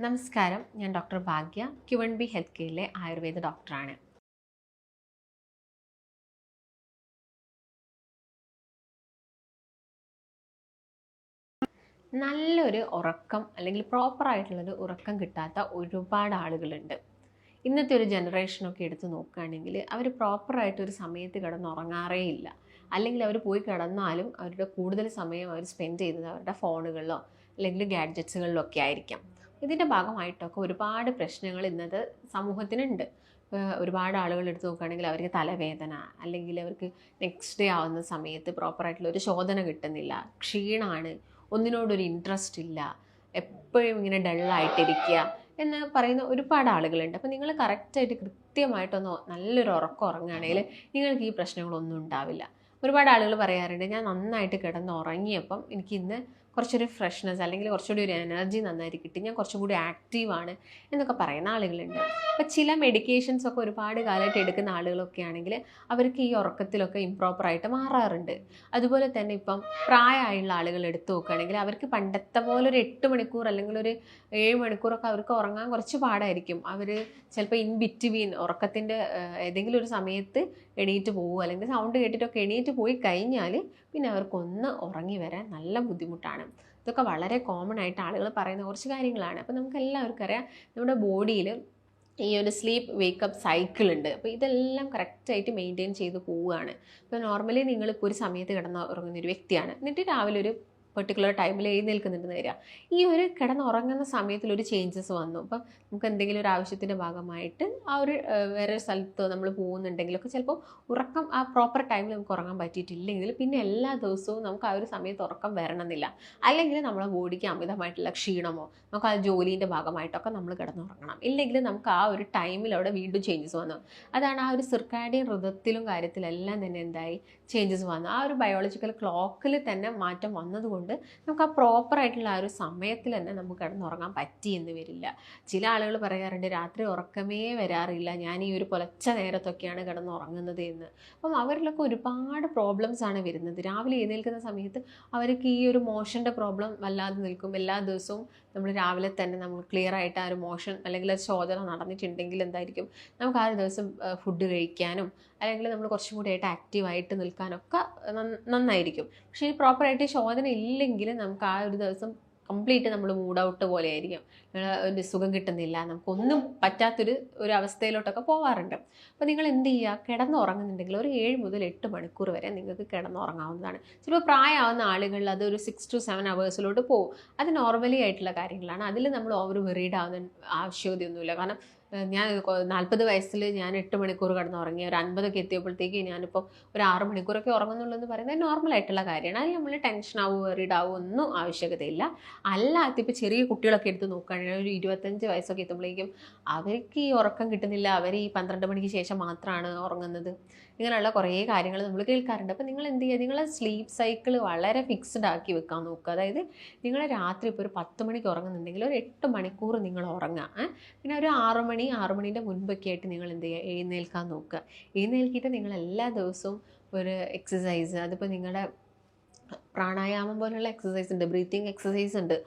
നമസ്കാരം, ഞാൻ ഡോക്ടർ ഭാഗ്യ, Q&B health കെയറിലെ Ayurveda ഡോക്ടറാണ്. നല്ലൊരു ഉറക്കം അല്ലെങ്കിൽ പ്രോപ്പറായിട്ടുള്ളൊരു ഉറക്കം കിട്ടാത്ത ഒരുപാട് ആളുകളുണ്ട്. ഇന്നത്തെ ഒരു ജനറേഷനൊക്കെ എടുത്ത് നോക്കുകയാണെങ്കിൽ അവർ പ്രോപ്പറായിട്ടൊരു സമയത്ത് കിടന്നുറങ്ങാറേ ഇല്ല. അല്ലെങ്കിൽ അവർ പോയി കിടന്നാലും അവരുടെ കൂടുതൽ സമയം അവർ സ്പെൻഡ് ചെയ്യുന്നത് അവരുടെ ഫോണുകളിലോ അല്ലെങ്കിൽ ഗാഡ്ജറ്റ്സുകളിലോ ഒക്കെ ആയിരിക്കാം. ഇതിൻ്റെ ഭാഗമായിട്ടൊക്കെ ഒരുപാട് പ്രശ്നങ്ങൾ ഇന്നത്തെ സമൂഹത്തിനുണ്ട്. ഒരുപാട് ആളുകൾ എടുത്ത് നോക്കുകയാണെങ്കിൽ അവർക്ക് തലവേദന, അല്ലെങ്കിൽ അവർക്ക് നെക്സ്റ്റ് ഡേ ആവുന്ന സമയത്ത് പ്രോപ്പറായിട്ടുള്ള ഒരു ശോധന കിട്ടുന്നില്ല, ക്ഷീണമാണ്, ഒന്നിനോടൊരു ഇൻട്രസ്റ്റ് ഇല്ല, എപ്പോഴും ഇങ്ങനെ ഡള്ളായിട്ടിരിക്കുക എന്ന് പറയുന്ന ഒരുപാട് ആളുകളുണ്ട്. അപ്പോൾ നിങ്ങൾ കറക്റ്റായിട്ട് കൃത്യമായിട്ടൊന്ന് നല്ലൊരു ഉറക്കം ഉറങ്ങുകയാണെങ്കിൽ നിങ്ങൾക്ക് ഈ പ്രശ്നങ്ങളൊന്നും ഉണ്ടാവില്ല. ഒരുപാട് ആളുകൾ പറയാറുണ്ട്, ഞാൻ നന്നായിട്ട് കിടന്ന് ഉറങ്ങിയപ്പം എനിക്ക് ഇന്ന് കുറച്ചൊരു ഫ്രഷ്നെസ് അല്ലെങ്കിൽ കുറച്ചുകൂടി ഒരു എനർജി നന്നായിട്ട് കിട്ടി, ഞാൻ കുറച്ചും കൂടി ആക്റ്റീവാണ് എന്നൊക്കെ പറയുന്ന ആളുകളുണ്ട്. അപ്പോൾ ചില മെഡിക്കേഷൻസ് ഒക്കെ ഒരുപാട് കാലമായിട്ട് എടുക്കുന്ന ആളുകളൊക്കെ ആണെങ്കിൽ അവർക്ക് ഈ ഉറക്കത്തിലൊക്കെ ഇംപ്രോപ്പറായിട്ട് മാറാറുണ്ട്. അതുപോലെ തന്നെ ഇപ്പം പ്രായമായുള്ള ആളുകൾ എടുത്തു നോക്കുകയാണെങ്കിൽ അവർക്ക് പണ്ടത്തെ പോലെ ഒരു 8 മണിക്കൂർ അല്ലെങ്കിൽ ഒരു 7 മണിക്കൂറൊക്കെ അവർക്ക് ഉറങ്ങാൻ കുറച്ച് പാടായിരിക്കും. അവർ ചിലപ്പോൾ ഇൻ ബിറ്റ്വീൻ ഉറക്കത്തിൻ്റെ ഏതെങ്കിലും ഒരു സമയത്ത് എണീറ്റ് പോകും, അല്ലെങ്കിൽ സൗണ്ട് കേട്ടിട്ടൊക്കെ എണീറ്റ് പോയി കഴിഞ്ഞാൽ പിന്നെ അവർക്കൊന്ന് ഉറങ്ങി വരാൻ നല്ല ബുദ്ധിമുട്ടാണ്. ഇതൊക്കെ വളരെ കോമൺ ആയിട്ട് ആളുകൾ പറയുന്ന കുറച്ച് കാര്യങ്ങളാണ്. അപ്പോൾ നമുക്ക് എല്ലാവർക്കും അറിയാം, നമ്മുടെ ബോഡിയിൽ ഈ ഒരു സ്ലീപ്പ് വേക്കപ്പ് സൈക്കിൾ ഉണ്ട്. അപ്പോൾ ഇതെല്ലാം കറക്റ്റായിട്ട് മെയിൻറ്റെയിൻ ചെയ്ത് പോവുകയാണ്. ഇപ്പോൾ നോർമലി നിങ്ങളിപ്പോൾ ഒരു സമയത്ത് കിടന്ന് ഉറങ്ങുന്ന ഒരു വ്യക്തിയാണ്, എന്നിട്ട് രാവിലെ ഒരു പെർട്ടിക്കുലർ ടൈമിൽ എഴുന്നേൽക്കുന്നുണ്ടെന്ന് വരിക. ഈ ഒരു കിടന്നുറങ്ങുന്ന സമയത്തിൽ ഒരു ചേഞ്ചസ് വന്നു, അപ്പം നമുക്ക് എന്തെങ്കിലും ഒരു ആവശ്യത്തിൻ്റെ ഭാഗമായിട്ട് ആ ഒരു വേറെ സ്ഥലത്ത് നമ്മൾ പോകുന്നുണ്ടെങ്കിലൊക്കെ ചിലപ്പോൾ ഉറക്കം ആ പ്രോപ്പർ ടൈമിൽ നമുക്ക് ഉറങ്ങാൻ പറ്റിയിട്ടില്ലെങ്കിൽ പിന്നെ എല്ലാ ദിവസവും നമുക്ക് ആ ഒരു സമയത്ത് ഉറക്കം വരണമെന്നില്ല. അല്ലെങ്കിൽ നമ്മളെ ബോഡിക്ക് അമിതമായിട്ടുള്ള ക്ഷീണമോ നമുക്ക് ആ ജോലീൻ്റെ ഭാഗമായിട്ടൊക്കെ നമ്മൾ കിടന്നുറങ്ങണം. ഇല്ലെങ്കിൽ നമുക്ക് ആ ഒരു ടൈമിൽ അവിടെ വീണ്ടും ചേഞ്ചസ് വന്നു. അതാണ് ആ ഒരു സിർക്കാഡിയൻ ഋതത്തിലും കാര്യത്തിലെല്ലാം തന്നെ എന്തായി ചേഞ്ചസ് വന്നു. ആ ഒരു ബയോളജിക്കൽ ക്ലോക്കിൽ തന്നെ മാറ്റം വന്നതുകൊണ്ട് നമുക്ക് ആ പ്രോപ്പറായിട്ടുള്ള ആ ഒരു സമയത്തിൽ തന്നെ നമുക്ക് കിടന്നുറങ്ങാൻ പറ്റി എന്ന് വരില്ല. ചില ആളുകൾ പറയാറുണ്ട്, രാത്രി ഉറക്കമേ വരാറില്ല, ഞാൻ ഈ ഒരു പുലർച്ച നേരത്തൊക്കെയാണ് കിടന്നുറങ്ങുന്നത് എന്ന്. അപ്പം അവരിലൊക്കെ ഒരുപാട് പ്രോബ്ലംസ് ആണ് വരുന്നത്. രാവിലെ എഴുന്നേൽക്കുന്ന സമയത്ത് അവർക്ക് ഈ ഒരു മോഷൻ്റെ പ്രോബ്ലം വല്ലാതെ നിൽക്കും. എല്ലാ ദിവസവും നമ്മൾ രാവിലെ തന്നെ നമ്മൾ ക്ലിയർ ആയിട്ട് ആ ഒരു മോഷൻ അല്ലെങ്കിൽ ശോധന നടന്നിട്ടുണ്ടെങ്കിൽ എന്തായിരിക്കും, നമുക്ക് ആ ഒരു ദിവസം ഫുഡ് കഴിക്കാനും അല്ലെങ്കിൽ നമ്മൾ കുറച്ചും കൂടി ആയിട്ട് ആക്റ്റീവായിട്ട് നിൽക്കാനൊക്കെ നന്നായിരിക്കും. പക്ഷേ ഈ പ്രോപ്പറായിട്ട് ശോധന ഇല്ലെങ്കിൽ നമുക്ക് ആ ഒരു ദിവസം കംപ്ലീറ്റ് നമ്മൾ മൂഡ് ഔട്ട് പോലെ ആയിരിക്കും, ഒരു സുഖം കിട്ടുന്നില്ല, നമുക്കൊന്നും പറ്റാത്തൊരു അവസ്ഥയിലോട്ടൊക്കെ പോകാറുണ്ട്. അപ്പോൾ നിങ്ങൾ എന്ത് ചെയ്യുക, കിടന്നുറങ്ങുന്നുണ്ടെങ്കിൽ ഒരു 7 മുതൽ 8 മണിക്കൂർ വരെ നിങ്ങൾക്ക് കിടന്നുറങ്ങാവുന്നതാണ്. ചിലപ്പോൾ പ്രായമാവുന്ന ആളുകളിൽ അത് ഒരു 6 to 7 അവേഴ്സിലോട്ട് പോകും. അത് നോർമലി ആയിട്ടുള്ള കാര്യങ്ങളാണ്. അതിൽ നമ്മൾ ഓവർ വെറീഡ് ആവുന്ന ആവശ്യമൊന്നുമില്ല. കാരണം ഞാൻ 40 വയസ്സിൽ ഞാൻ 8 മണിക്കൂർ കിടന്നുറങ്ങി, ഒരു 50ഒക്കെ എത്തിയപ്പോഴത്തേക്ക് ഞാനിപ്പോൾ ഒരു 6 മണിക്കൂറൊക്കെ ഉറങ്ങുന്നുള്ളൂ എന്ന് പറയുന്നത് നോർമലായിട്ടുള്ള കാര്യമാണ്. അതിൽ നമ്മൾ ടെൻഷൻ ആവുക വെറീഡ് ആവുക ഒന്നും ആവശ്യകതയില്ല. അല്ലാത്ത ഇപ്പോൾ ചെറിയ കുട്ടികളൊക്കെ എടുത്ത് നോക്കുകയാണെങ്കിൽ ഒരു 25 വയസ്സൊക്കെ എത്തുമ്പോഴേക്കും അവർക്ക് ഈ ഉറക്കം കിട്ടുന്നില്ല, അവർ ഈ 12 മണിക്ക് ശേഷം മാത്രമാണ് ഉറങ്ങുന്നത്, ഇങ്ങനെയുള്ള കുറേ കാര്യങ്ങൾ നമ്മൾ കേൾക്കാറുണ്ട്. അപ്പോൾ നിങ്ങൾ എന്ത് ചെയ്യുക, നിങ്ങളെ സ്ലീപ്പ് സൈക്കിൾ വളരെ ഫിക്സ്ഡ് ആക്കി വെക്കാൻ നോക്കുക. അതായത് നിങ്ങൾ രാത്രി ഇപ്പോൾ ഒരു 10 മണിക്ക് ഉറങ്ങുന്നുണ്ടെങ്കിൽ ഒരു 8 മണിക്കൂർ നിങ്ങൾ ഉറങ്ങുക. പിന്നെ ഒരു 6 മണീൻ്റെ മുൻപൊക്കെ ആയിട്ട് നിങ്ങൾ എന്ത് ചെയ്യുക, എഴുന്നേൽക്കാൻ നോക്കുക. എഴുന്നേൽക്കിയിട്ട് നിങ്ങൾ എല്ലാ ദിവസവും ഒരു എക്സസൈസ്, അതിപ്പോൾ നിങ്ങളുടെ പ്രാണായാമം പോലുള്ള എക്സസൈസ് ഉണ്ട്, ബ്രീത്തിങ് എക്സസൈസ് ഉണ്ട്,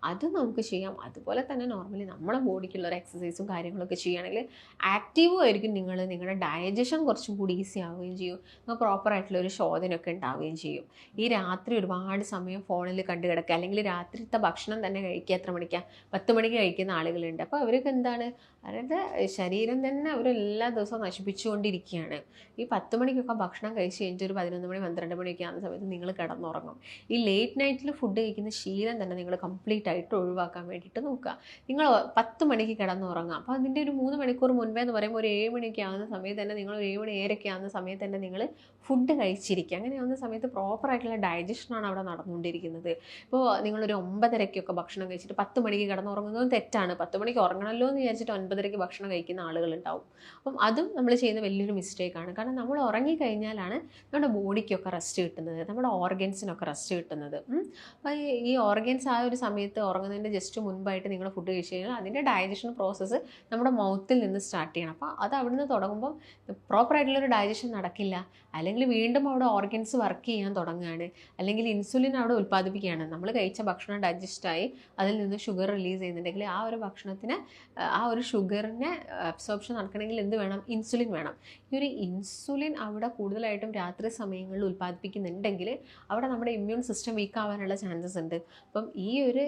അത് നമുക്ക് ചെയ്യാം. അതുപോലെ തന്നെ നോർമലി നമ്മളെ ബോഡിക്കുള്ള ഒരു എക്സസൈസും കാര്യങ്ങളൊക്കെ ചെയ്യുകയാണെങ്കിൽ ആക്റ്റീവും ആയിരിക്കും. നിങ്ങളുടെ ഡൈജഷൻ കുറച്ചും കൂടി ഈസി ആവുകയും ചെയ്യും, നമുക്ക് പ്രോപ്പറായിട്ടുള്ള ഒരു ശോധനയൊക്കെ ഉണ്ടാവുകയും ചെയ്യും. ഈ രാത്രി ഒരുപാട് സമയം ഫോണിൽ കണ്ടു കിടക്കുക, അല്ലെങ്കിൽ രാത്രിത്തെ ഭക്ഷണം തന്നെ കഴിക്കുക എത്ര മണിക്കാണ്, 10 മണിക്ക് കഴിക്കുന്ന ആളുകളുണ്ട്. അപ്പോൾ അവർക്ക് എന്താണ്, അവരുടെ ശരീരം തന്നെ അവരെല്ലാ ദിവസവും നശിപ്പിച്ചുകൊണ്ടിരിക്കുകയാണ്. ഈ 10 മണിക്കൊക്കെ ഭക്ഷണം കഴിച്ച് കഴിഞ്ഞിട്ട് ഒരു 11 മണി 12 മണിയൊക്കെ ആകുന്ന സമയത്ത് നിങ്ങൾ കിടന്നുറങ്ങും. ഈ ലേറ്റ് നൈറ്റിൽ ഫുഡ് കഴിക്കുന്ന ശീലം തന്നെ നിങ്ങൾ കംപ്ലീറ്റ് ആയിട്ട് ഒഴിവാക്കാൻ വേണ്ടിയിട്ട് നോക്കുക. നിങ്ങൾ 10 മണിക്ക് കിടന്നുറങ്ങുക. അപ്പോൾ അതിൻ്റെ ഒരു 3 മണിക്കൂർ മുൻപേ എന്ന് പറയുമ്പോൾ ഒരു 7 മണിയൊക്കെ ആകുന്ന സമയത്ത് തന്നെ നിങ്ങൾ 7 മണി 7:30 ആകുന്ന സമയത്ത് തന്നെ നിങ്ങൾ ഫുഡ് കഴിച്ചിരിക്കുക. അങ്ങനെ ആവുന്ന സമയത്ത് പ്രോപ്പറായിട്ടുള്ള ഡൈജഷനാണ് അവിടെ നടന്നുകൊണ്ടിരിക്കുന്നത്. ഇപ്പോൾ നിങ്ങളൊരു 9:30 ഭക്ഷണം കഴിച്ചിട്ട് 10 മണിക്ക് കിടന്നുറങ്ങുന്നതും തെറ്റാണ്. 10 മണിക്ക് ഉറങ്ങണമല്ലോ എന്ന് വിചാരിച്ചിട്ട് 9:30 ഭക്ഷണം കഴിക്കുന്ന ആളുകളുണ്ടാവും. അപ്പം അതും നമ്മൾ ചെയ്യുന്ന വലിയൊരു മിസ്റ്റേക്കാണ്. കാരണം നമ്മൾ ഉറങ്ങിക്കഴിഞ്ഞാലാണ് നമ്മുടെ ബോഡിക്കൊക്കെ റെസ്റ്റ് കിട്ടുന്നത്, നമ്മുടെ ഓർഗൻസിനൊക്കെ റെസ്റ്റ് കിട്ടുന്നത്. അപ്പോൾ ഈ ഓർഗൻസ് ആ ഒരു സമയത്ത് ഉറങ്ങുന്നതിൻ്റെ ജസ്റ്റ് മുൻപായിട്ട് നിങ്ങൾ ഫുഡ് കഴിച്ച് കഴിഞ്ഞാൽ അതിൻ്റെ ഡൈജഷൻ പ്രോസസ്സ് നമ്മുടെ മൗത്തിൽ നിന്ന് സ്റ്റാർട്ട് ചെയ്യണം. അപ്പോൾ അത് അവിടുന്ന് തുടങ്ങുമ്പോൾ പ്രോപ്പറായിട്ടുള്ളൊരു ഡൈജഷൻ നടക്കില്ല, അല്ലെങ്കിൽ വീണ്ടും അവിടെ ഓർഗൻസ് വർക്ക് ചെയ്യാൻ തുടങ്ങുകയാണ്, അല്ലെങ്കിൽ ഇൻസുലിൻ അവിടെ ഉൽപ്പാദിപ്പിക്കുകയാണ്. നമ്മൾ കഴിച്ച ഭക്ഷണം ഡൈജസ്റ്റായി അതിൽ നിന്ന് ഷുഗർ റിലീസ് ചെയ്യുന്നുണ്ടെങ്കിൽ ആ ഒരു ഭക്ഷണത്തിന് ആ ഒരു ഷുഗറിനെ അബ്സോർപ്ഷൻ നടക്കണമെങ്കിൽ എന്ത് വേണം? ഇൻസുലിൻ വേണം. ഈ ഒരു ഇൻസുലിൻ അവിടെ കൂടുതലായിട്ടും രാത്രി സമയങ്ങളിൽ ഉൽപ്പാദിപ്പിക്കുന്നുണ്ടെങ്കിൽ അവിടെ നമ്മുടെ ഇമ്മ്യൂൺ സിസ്റ്റം വീക്ക് ആവാനുള്ള ചാൻസസ് ഉണ്ട്. അപ്പം ഈ ഒരു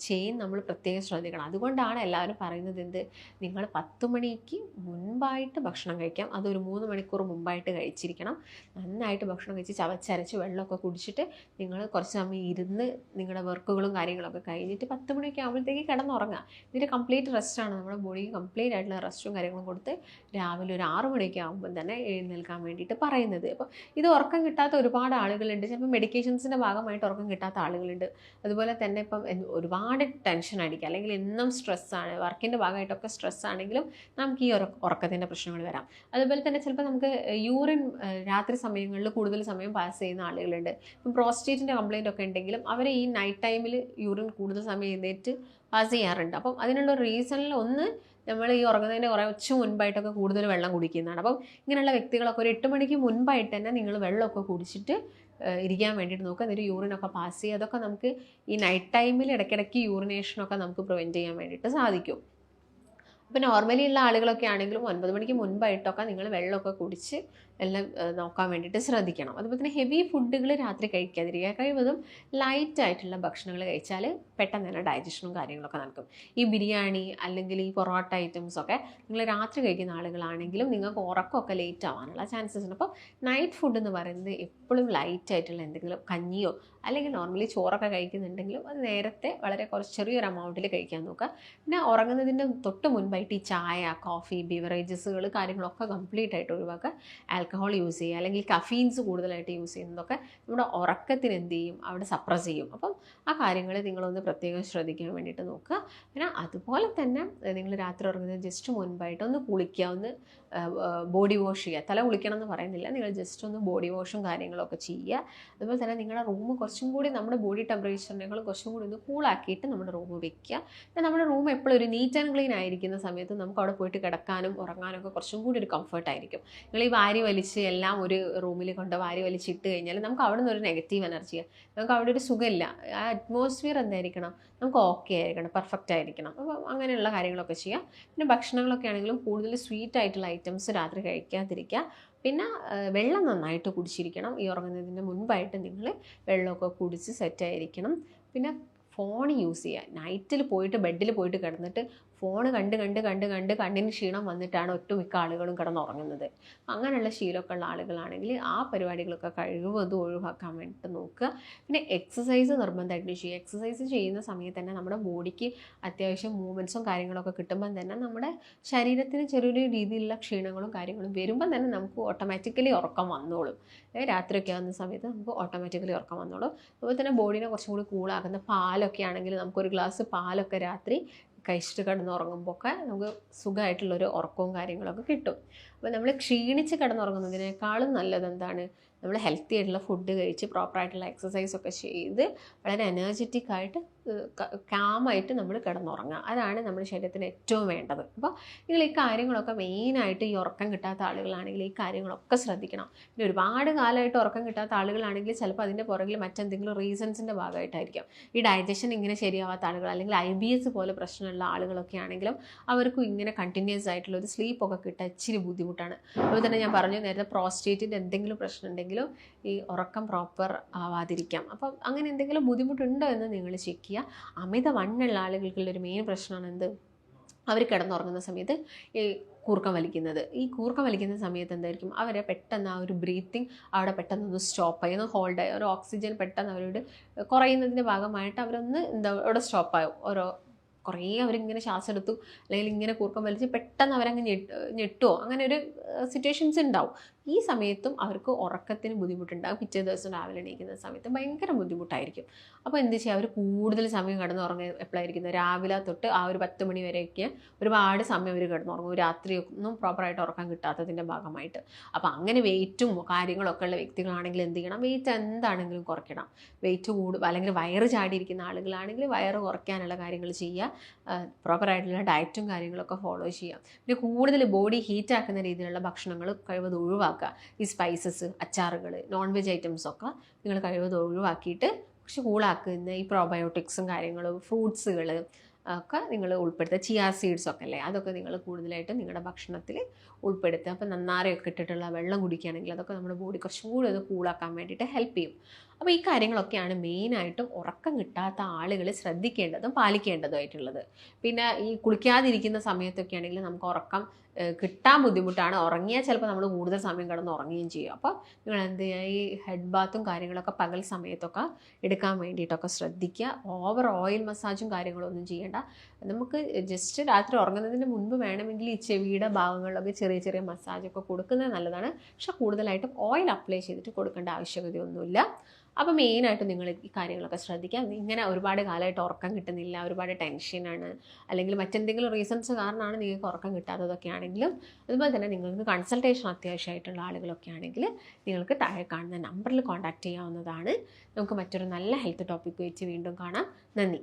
ചെയിൻ നമ്മൾ പ്രത്യേകം ശ്രദ്ധിക്കണം. അതുകൊണ്ടാണ് എല്ലാവരും പറയുന്നത് നിങ്ങൾ 10 മണിക്ക് മുൻപായിട്ട് ഭക്ഷണം കഴിക്കാം, അതൊരു 3 മണിക്കൂർ മുമ്പായിട്ട് കഴിച്ചിരിക്കണം. നന്നായിട്ട് ഭക്ഷണം കഴിച്ച് ചവച്ചരച്ച് വെള്ളമൊക്കെ കുടിച്ചിട്ട് നിങ്ങൾ കുറച്ച് സമയം ഇരുന്ന് നിങ്ങളുടെ വർക്കുകളും കാര്യങ്ങളൊക്കെ കഴിഞ്ഞിട്ട് 10 മണിയൊക്കെ ആകുമ്പോഴത്തേക്ക് കിടന്നുറങ്ങുക. ഇതിൻ്റെ കംപ്ലീറ്റ് റെസ്റ്റാണ്, നമ്മുടെ ബോഡിക്ക് കംപ്ലീറ്റ് ആയിട്ടുള്ള റെസ്റ്റും കാര്യങ്ങളും കൊടുത്ത് രാവിലെ ഒരു 6 മണിയൊക്കെ ആകുമ്പോൾ തന്നെ എഴുന്നേൽക്കാൻ വേണ്ടിയിട്ട് പറയുന്നത്. അപ്പോൾ ഇത് ഉറക്കം കിട്ടാത്ത ഒരുപാട് ആളുകളുണ്ട്. ചിലപ്പോൾ മെഡിക്കേഷൻസിൻ്റെ ഭാഗമായിട്ട് ഉറക്കം കിട്ടാത്ത ആളുകളുണ്ട്. അതുപോലെ തന്നെ ഇപ്പം ഒരുപാട് ടെൻഷൻ അടിക്കുക, അല്ലെങ്കിൽ എന്നും സ്ട്രെസ്സാണ്, വർക്കിൻ്റെ ഭാഗമായിട്ടൊക്കെ സ്ട്രെസ് ആണെങ്കിലും നമുക്ക് ഈ ഉറക്കത്തിൻ്റെ പ്രശ്നങ്ങൾ വരാം. അതുപോലെ തന്നെ ചിലപ്പോൾ നമുക്ക് യൂറിൻ രാത്രി സമയങ്ങളിൽ കൂടുതൽ സമയം പാസ് ചെയ്യുന്ന ആളുകളുണ്ട്. ഇപ്പം പ്രോസ്റ്റേറ്റിൻ്റെ കംപ്ലയിൻ്റ് ഒക്കെ ഉണ്ടെങ്കിലും അവർ ഈ നൈറ്റ് ടൈമിൽ യൂറിൻ കൂടുതൽ സമയം എഴുന്നേറ്റ് പാസ് ചെയ്യാറുണ്ട്. അപ്പം അതിനുള്ള റീസണിൽ ഒന്ന് നമ്മൾ ഈ ഉറങ്ങുന്നതിൻ്റെ കുറച്ച് മുൻപായിട്ടൊക്കെ കൂടുതൽ വെള്ളം കുടിക്കുന്നതാണ്. അപ്പം ഇങ്ങനെയുള്ള വ്യക്തികളൊക്കെ ഒരു 8 മണിക്ക് മുൻപായിട്ട് തന്നെ നിങ്ങൾ വെള്ളമൊക്കെ കുടിച്ചിട്ട് ഇരിക്കാൻ വേണ്ടിയിട്ട് നോക്കുക. എന്നിട്ട് യൂറിനൊക്കെ പാസ് ചെയ്യുക. അതൊക്കെ നമുക്ക് ഈ നൈറ്റ് ടൈമിൽ ഇടയ്ക്കിടയ്ക്ക് യൂറിനേഷനൊക്കെ നമുക്ക് പ്രിവെൻറ്റ് ചെയ്യാൻ വേണ്ടിയിട്ട് സാധിക്കും. അപ്പോൾ നോർമലി ഉള്ള ആളുകളൊക്കെ ആണെങ്കിലും 9 മണിക്ക് മുൻപായിട്ടൊക്കെ നിങ്ങൾ വെള്ളമൊക്കെ കുടിച്ച് എല്ലാം നോക്കാൻ വേണ്ടിയിട്ട് ശ്രദ്ധിക്കണം. അതുപോലെ തന്നെ ഹെവി ഫുഡുകൾ രാത്രി കഴിക്കാതിരിക്കുക. കഴിവതും ലൈറ്റ് ആയിട്ടുള്ള ഭക്ഷണങ്ങൾ കഴിച്ചാൽ പെട്ടെന്ന് തന്നെ ഡൈജഷനും കാര്യങ്ങളൊക്കെ നടക്കും. ഈ ബിരിയാണി അല്ലെങ്കിൽ ഈ പൊറോട്ട ഐറ്റംസൊക്കെ നിങ്ങൾ രാത്രി കഴിക്കുന്ന ആളുകളാണെങ്കിലും നിങ്ങൾക്ക് ഉറക്കമൊക്കെ ലേറ്റ് ആവാനുള്ള ചാൻസസ് ഉണ്ട്. അപ്പോൾ നൈറ്റ് ഫുഡ് എന്ന് പറയുന്നത് എപ്പോഴും ലൈറ്റ് ആയിട്ടുള്ള എന്തെങ്കിലും കഞ്ഞിയോ അല്ലെങ്കിൽ നോർമലി ചോറൊക്കെ കഴിക്കുന്നുണ്ടെങ്കിലും അത് നേരത്തെ വളരെ കുറച്ച് ചെറിയൊരു എമൗണ്ടിൽ കഴിക്കാൻ നോക്കുക. പിന്നെ ഉറങ്ങുന്നതിൻ്റെ തൊട്ട് മുൻപായിട്ട് ഈ ചായ, കോഫി, ബിവറേജസുകൾ കാര്യങ്ങളൊക്കെ കംപ്ലീറ്റ് ആയിട്ട് ഒഴിവാക്കുക. ആൽക്കഹോൾ യൂസ് ചെയ്യുക അല്ലെങ്കിൽ കഫീൻസ് കൂടുതലായിട്ട് യൂസ് ചെയ്യുന്നതൊക്കെ നമ്മുടെ ഉറക്കത്തിന് എന്ത് ചെയ്യും? അവിടെ സപ്രസ് ചെയ്യും. അപ്പം ആ കാര്യങ്ങൾ നിങ്ങളൊന്ന് പ്രത്യേകം ശ്രദ്ധിക്കാൻ വേണ്ടിയിട്ട് നോക്കുക. പിന്നെ അതുപോലെ തന്നെ നിങ്ങൾ രാത്രി ഉറങ്ങുന്നത് ജസ്റ്റ് മുൻപായിട്ട് ഒന്ന് കുളിക്കുക, ഒന്ന് ബോഡി വാഷ് ചെയ്യുക. തല കുളിക്കണം എന്ന് പറയുന്നില്ല, നിങ്ങൾ ജസ്റ്റ് ഒന്ന് ബോഡി വാഷും കാര്യങ്ങളൊക്കെ ചെയ്യുക. അതുപോലെ തന്നെ നിങ്ങളുടെ റൂം കുറച്ചും കൂടി നമ്മുടെ ബോഡി ടെമ്പറേച്ചറിനേക്കാളും കുറച്ചും കൂടി ഒന്ന് കൂളാക്കിയിട്ട് നമ്മുടെ റൂം വെക്കുക. പിന്നെ നമ്മുടെ റൂം എപ്പോഴും ഒരു നീറ്റ് ആൻഡ് ക്ലീൻ ആയിരിക്കുന്ന സമയത്ത് നമുക്ക് അവിടെ പോയിട്ട് കിടക്കാനും ഉറങ്ങാനൊക്കെ കുറച്ചും കൂടി ഒരു കംഫർട്ടായിരിക്കും. നിങ്ങൾ ഈ വാരി വലിച്ച് എല്ലാം ഒരു റൂമിൽ കൊണ്ട് വാരി വലിച്ചിട്ട് കഴിഞ്ഞാൽ നമുക്ക് അവിടെ നിന്ന് ഒരു നെഗറ്റീവ് എനർജിയാണ്, നമുക്ക് അവിടെ ഒരു സുഖമില്ല. ആ അറ്റ്മോസ്ഫിയർ എന്തായിരിക്കണം? നമുക്ക് ഓക്കെ ആയിരിക്കണം, പെർഫെക്റ്റ് ആയിരിക്കണം. അപ്പോൾ അങ്ങനെയുള്ള കാര്യങ്ങളൊക്കെ ചെയ്യാം. പിന്നെ ഭക്ഷണങ്ങളൊക്കെ ആണെങ്കിലും കൂടുതൽ സ്വീറ്റ് ആയിട്ടുള്ള ഐറ്റംസ് രാത്രി കഴിക്കാതിരിക്കുക. പിന്നെ വെള്ളം നന്നായിട്ട് കുടിച്ചിരിക്കണം. ഈ ഉറങ്ങുന്നതിന് മുൻപായിട്ട് നിങ്ങൾ വെള്ളമൊക്കെ കുടിച്ച് സെറ്റായിരിക്കണം. പിന്നെ ഫോൺ യൂസ് ചെയ്യുക. നൈറ്റിൽ പോയിട്ട് ബെഡിൽ പോയിട്ട് കിടന്നിട്ട് ഫോൺ കണ്ട് കണ്ണിന് ക്ഷീണം വന്നിട്ടാണ് ഒട്ടുമിക്ക ആളുകളും കിടന്നുറങ്ങുന്നത്. അങ്ങനെയുള്ള ശീലമൊക്കെ ഉള്ള ആളുകളാണെങ്കിൽ ആ പരിപാടികളൊക്കെ കഴിവതും ഒഴിവാക്കാൻ വേണ്ടിയിട്ട് നോക്കുക. പിന്നെ എക്സസൈസ് നിർബന്ധമായിട്ട് ചെയ്യുക. എക്സസൈസ് ചെയ്യുന്ന സമയത്ത് തന്നെ നമ്മുടെ ബോഡിക്ക് അത്യാവശ്യം മൂവ്മെൻറ്റ്സും കാര്യങ്ങളൊക്കെ കിട്ടുമ്പം തന്നെ നമ്മുടെ ശരീരത്തിന് ചെറിയൊരു രീതിയിലുള്ള ക്ഷീണങ്ങളും കാര്യങ്ങളും വരുമ്പം തന്നെ നമുക്ക് ഓട്ടോമാറ്റിക്കലി ഉറക്കം വന്നോളും. രാത്രിയൊക്കെ ആകുന്ന സമയത്ത് നമുക്ക് ഓട്ടോമാറ്റിക്കലി ഉറക്കം വന്നോളും. അതുപോലെ തന്നെ ബോഡീനെ കുറച്ചും കൂടി കൂളാക്കുന്ന പാലൊക്കെ ആണെങ്കിൽ നമുക്കൊരു ഗ്ലാസ് പാലൊക്കെ രാത്രി കഴിച്ചിട്ട് കിടന്നുറങ്ങുമ്പോൾ ഒക്കെ നമുക്ക് സുഖമായിട്ടുള്ളൊരു ഉറക്കവും കാര്യങ്ങളൊക്കെ കിട്ടും. അപ്പോൾ നമ്മൾ ക്ഷീണിച്ച് കിടന്നുറങ്ങുന്നതിനേക്കാളും നല്ലത് എന്താണ്? നമ്മൾ ഹെൽത്തി ആയിട്ടുള്ള ഫുഡ് കഴിച്ച് പ്രോപ്പറായിട്ടുള്ള എക്സസൈസൊക്കെ ചെയ്ത് വളരെ എനർജറ്റിക് ആയിട്ട് കാമായിട്ട് നമ്മൾ കിടന്നുറങ്ങുക. അതാണ് നമ്മുടെ ശരീരത്തിന് ഏറ്റവും വേണ്ടത്. അപ്പോൾ നിങ്ങൾ ഈ കാര്യങ്ങളൊക്കെ മെയിനായിട്ട് ഈ ഉറക്കം കിട്ടാത്ത ആളുകളാണെങ്കിൽ ഈ കാര്യങ്ങളൊക്കെ ശ്രദ്ധിക്കണം. പിന്നെ ഒരുപാട് കാലമായിട്ട് ഉറക്കം കിട്ടാത്ത ആളുകളാണെങ്കിൽ ചിലപ്പോൾ അതിൻ്റെ പുറകിൽ മറ്റെന്തെങ്കിലും റീസൺസിൻ്റെ ഭാഗമായിട്ടായിരിക്കാം. ഈ ഡൈജഷൻ ഇങ്ങനെ ശരിയാവാത്ത ആളുകൾ അല്ലെങ്കിൽ IBS പോലെ പ്രശ്നമുള്ള ആളുകളൊക്കെ ആണെങ്കിലും അവർക്കും ഇങ്ങനെ കണ്ടിന്യൂസ് ആയിട്ടുള്ള ഒരു സ്ലീപ്പൊക്കെ കിട്ടാൻ ഇച്ചിരി ബുദ്ധിമുട്ടാണ്. അതുപോലെ തന്നെ ഞാൻ പറഞ്ഞു നേരത്തെ പ്രോസ്റ്റേറ്റിൻ്റെ എന്തെങ്കിലും പ്രശ്നം ഉണ്ടെങ്കിലും ഈ ഉറക്കം പ്രോപ്പർ ആവാതിരിക്കാം. അപ്പം അങ്ങനെ എന്തെങ്കിലും ബുദ്ധിമുട്ടുണ്ടോ എന്ന് നിങ്ങൾ ചെക്ക് ചെയ്യുക. അമിത വണ്ണുള്ള ആളുകൾക്കുള്ളൊരു മെയിൻ പ്രശ്നമാണ് എന്ത്? അവർ കിടന്നുറങ്ങുന്ന സമയത്ത് ഈ കൂർക്കം വലിക്കുന്നത്. ഈ കൂർക്കം വലിക്കുന്ന സമയത്ത് എന്തായിരിക്കും? അവരെ പെട്ടെന്ന് ആ ഒരു ബ്രീത്തിങ് അവിടെ പെട്ടെന്നൊന്ന് സ്റ്റോപ്പ് ആയി, ഒന്ന് ഹോൾഡ് ആയി, ഒരു ഓക്സിജൻ പെട്ടെന്ന് അവരോട് കുറയുന്നതിൻ്റെ ഭാഗമായിട്ട് അവരൊന്ന് അവിടെ സ്റ്റോപ്പാകും. കുറേ അവരിങ്ങനെ ശ്വാസം എടുത്തു അല്ലെങ്കിൽ ഇങ്ങനെ കൂർക്കം വലിച്ച് പെട്ടെന്ന് അവരങ്ങ് ഞെട്ടുമോ അങ്ങനെ ഒരു സിറ്റുവേഷൻസ് ഉണ്ടാവും. ഈ സമയത്തും അവർക്ക് ഉറക്കത്തിന് ബുദ്ധിമുട്ടുണ്ടാകും. പിറ്റേ ദിവസം രാവിലെ എണീക്കുന്ന സമയത്ത് ഭയങ്കര ബുദ്ധിമുട്ടായിരിക്കും. അപ്പോൾ എന്ത് ചെയ്യുക, അവർ കൂടുതൽ സമയം കിടന്നുറങ്ങുക എപ്പോഴായിരിക്കുന്നത്, രാവിലെ തൊട്ട് ആ ഒരു 10 മണി വരെയൊക്കെ ഒരുപാട് സമയം അവർ കിടന്നുറങ്ങും, രാത്രിയൊന്നും പ്രോപ്പറായിട്ട് ഉറക്കം കിട്ടാത്തതിൻ്റെ ഭാഗമായിട്ട്. അപ്പോൾ അങ്ങനെ വെയിറ്റും കാര്യങ്ങളൊക്കെ ഉള്ള വ്യക്തികളാണെങ്കിൽ എന്ത് ചെയ്യണം, വെയിറ്റ് എന്താണെങ്കിലും കുറയ്ക്കണം. വെയിറ്റ് അല്ലെങ്കിൽ വയറ് ചാടിയിരിക്കുന്ന ആളുകളാണെങ്കിൽ വയറ് കുറയ്ക്കാനുള്ള കാര്യങ്ങൾ ചെയ്യുക, പ്രോപ്പറായിട്ടുള്ള ഡയറ്റും കാര്യങ്ങളൊക്കെ ഫോളോ ചെയ്യുക. പിന്നെ കൂടുതൽ ബോഡി ഹീറ്റ് ആക്കുന്ന രീതിയിലുള്ള ഭക്ഷണങ്ങൾ കഴിവത് ഒഴിവാക്കുക. ഈ സ്പൈസസ്, അച്ചാറുകൾ, നോൺ വെജ് ഐറ്റംസൊക്കെ നിങ്ങൾ കഴിവത് ഒഴിവാക്കിയിട്ട് കുറച്ച് കൂളാക്കുന്ന ഈ പ്രോബയോട്ടിക്സും കാര്യങ്ങളും ഫ്രൂട്ട്സുകൾ ഒക്കെ നിങ്ങൾ ഉൾപ്പെടുത്തുക. ചിയാ സീഡ്സൊക്കെ അല്ലേ, അതൊക്കെ നിങ്ങൾ കൂടുതലായിട്ട് നിങ്ങളുടെ ഭക്ഷണത്തിൽ ഉൾപ്പെടുത്തുക. അപ്പോൾ നന്നാരയൊക്കെ ഇട്ടിട്ടുള്ള വെള്ളം കുടിക്കുകയാണെങ്കിൽ അതൊക്കെ നമ്മുടെ ബോഡി കുറച്ചും കൂടി ഒന്ന് കൂളാക്കാൻ വേണ്ടിയിട്ട് ഹെൽപ്പ് ചെയ്യും. അപ്പോൾ ഈ കാര്യങ്ങളൊക്കെയാണ് മെയിനായിട്ടും ഉറക്കം കിട്ടാത്ത ആളുകൾ ശ്രദ്ധിക്കേണ്ടതും പാലിക്കേണ്ടതുമായിട്ടുള്ളത്. പിന്നെ ഈ കുളിക്കാതിരിക്കുന്ന സമയത്തൊക്കെ ആണെങ്കിൽ നമുക്ക് ഉറക്കം കിട്ടാൻ ബുദ്ധിമുട്ടാണ്. ഉറങ്ങിയാൽ ചിലപ്പോൾ നമ്മൾ കൂടുതൽ സമയം കിടന്ന് ഉറങ്ങുകയും ചെയ്യും. അപ്പോൾ നിങ്ങൾ എന്ത് ചെയ്യുക, ഈ ഹെഡ് ബാത്തും കാര്യങ്ങളൊക്കെ പകൽ സമയത്തൊക്കെ എടുക്കാൻ വേണ്ടിയിട്ടൊക്കെ ശ്രദ്ധിക്കുക. ഓവർ ഓയിൽ മസാജും കാര്യങ്ങളൊന്നും ചെയ്യേണ്ട. നമുക്ക് ജസ്റ്റ് രാത്രി ഉറങ്ങുന്നതിന് മുൻപ് വേണമെങ്കിൽ ഈ ചെവിയുടെ ഭാഗങ്ങളിലൊക്കെ ചെറിയ ചെറിയ മസാജൊക്കെ കൊടുക്കുന്നത് നല്ലതാണ്. പക്ഷെ കൂടുതലായിട്ടും ഓയിൽ അപ്ലൈ ചെയ്തിട്ട് കൊടുക്കേണ്ട ആവശ്യകതയൊന്നുമില്ല. അപ്പോൾ മെയിനായിട്ട് നിങ്ങൾ ഈ കാര്യങ്ങളൊക്കെ ശ്രദ്ധിക്കുക. ഇങ്ങനെ ഒരുപാട് കാലമായിട്ട് ഉറക്കം കിട്ടുന്നില്ല, ഒരുപാട് ടെൻഷനാണ്, അല്ലെങ്കിൽ മറ്റെന്തെങ്കിലും റീസൺസ് കാരണമാണ് നിങ്ങൾക്ക് ഉറക്കം കിട്ടാത്തതൊക്കെ ആണെങ്കിലും, അതുപോലെ തന്നെ നിങ്ങൾക്ക് കൺസൾട്ടേഷൻ അത്യാവശ്യമായിട്ടുള്ള ആളുകളൊക്കെ ആണെങ്കിൽ നിങ്ങൾക്ക് താഴെ കാണുന്ന നമ്പറിൽ കോൺടാക്റ്റ് ചെയ്യാവുന്നതാണ്. നമുക്ക് മറ്റൊരു നല്ല ഹെൽത്ത് ടോപ്പിക്ക് വെച്ച് വീണ്ടും കാണാം. നന്ദി.